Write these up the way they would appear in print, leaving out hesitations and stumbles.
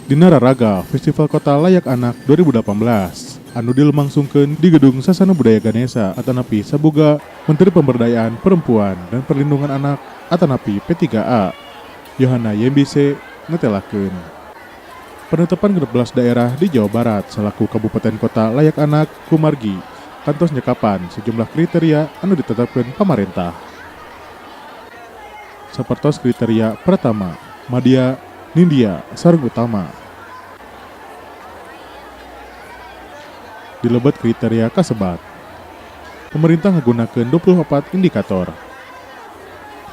Dina Raraga Festival Kota Layak Anak 2018 anu dilemangsungkeun di Gedung Sasana Budaya Ganesha atanapi saboga Menteri Pemberdayaan Perempuan dan Perlindungan Anak atanapi P3A Yohana Yembise ngetelakeun. Penetapan 16 daerah di Jawa Barat selaku kabupaten kota layak anak kumargi kantos nyekapan sejumlah kriteria anu ditetapkan pemerintah. Sapertos kriteria pertama, Madya, Nindya, sareng utama. Dilebat kriteria kasebat. Pemerintah menggunakan 24 indikator.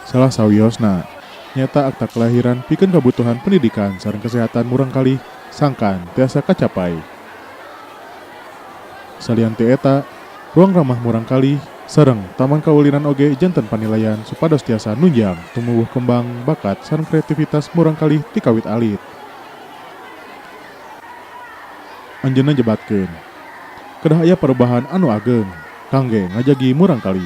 Salah sawiosna, nyata akta kelahiran pikeun kebutuhan pendidikan sareng kesehatan murang kali sangkan tiasa kacapai. Salian teu eta, ruang ramah murang kali sareng taman kaulinan oge janten panilaian supados tiasa nunjang tumbuh kembang bakat sareng kreativitas murang kali ti kawit alit. Anjeunna jebatkeun, kedah aya perubahan anu ageng kangge ngajagi murang kali.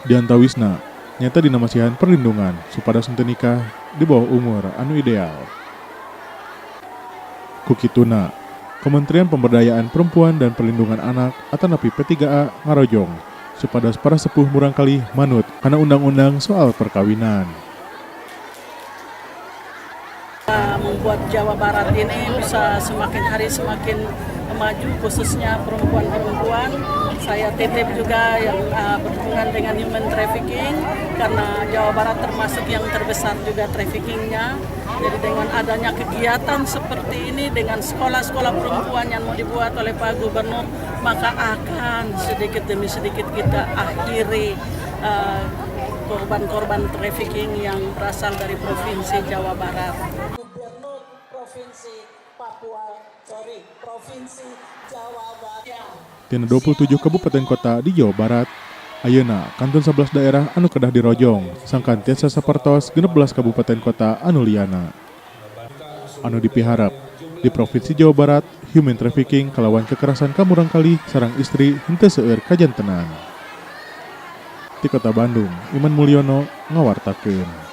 Di antawisna, nyata dinamasihan perlindungan supados henteu nikah di bawah umur anu ideal. Kukituna, Kementerian Pemberdayaan Perempuan dan Perlindungan Anak atanapi P3A ngarojong supados para sepuh murang kali manut kana undang-undang soal perkawinan. Membuat Jawa Barat ini bisa semakin hari semakin maju, khususnya perempuan-perempuan. Saya titip juga yang berhubungan dengan human trafficking, karena Jawa Barat termasuk yang terbesar juga traffickingnya. Jadi dengan adanya kegiatan seperti ini, dengan sekolah-sekolah perempuan yang mau dibuat oleh Pak Gubernur, maka akan sedikit demi sedikit kita akhiri korban-korban trafficking yang berasal dari Provinsi Jawa Barat. Gubernur Provinsi Jawa Barat. Tina 27 kabupaten kota di Jawa Barat, ayeuna kantun 11 daerah anu kedah dirojong, sangkan tiasa sapertos 16 kabupaten kota anu liana. Anu dipiharap di Provinsi Jawa Barat, human trafficking kalawan kekerasan kamurang kali sareng istri henteu seueur kajantenan. Di Kota Bandung, Iman Mulyono ngawartakeun.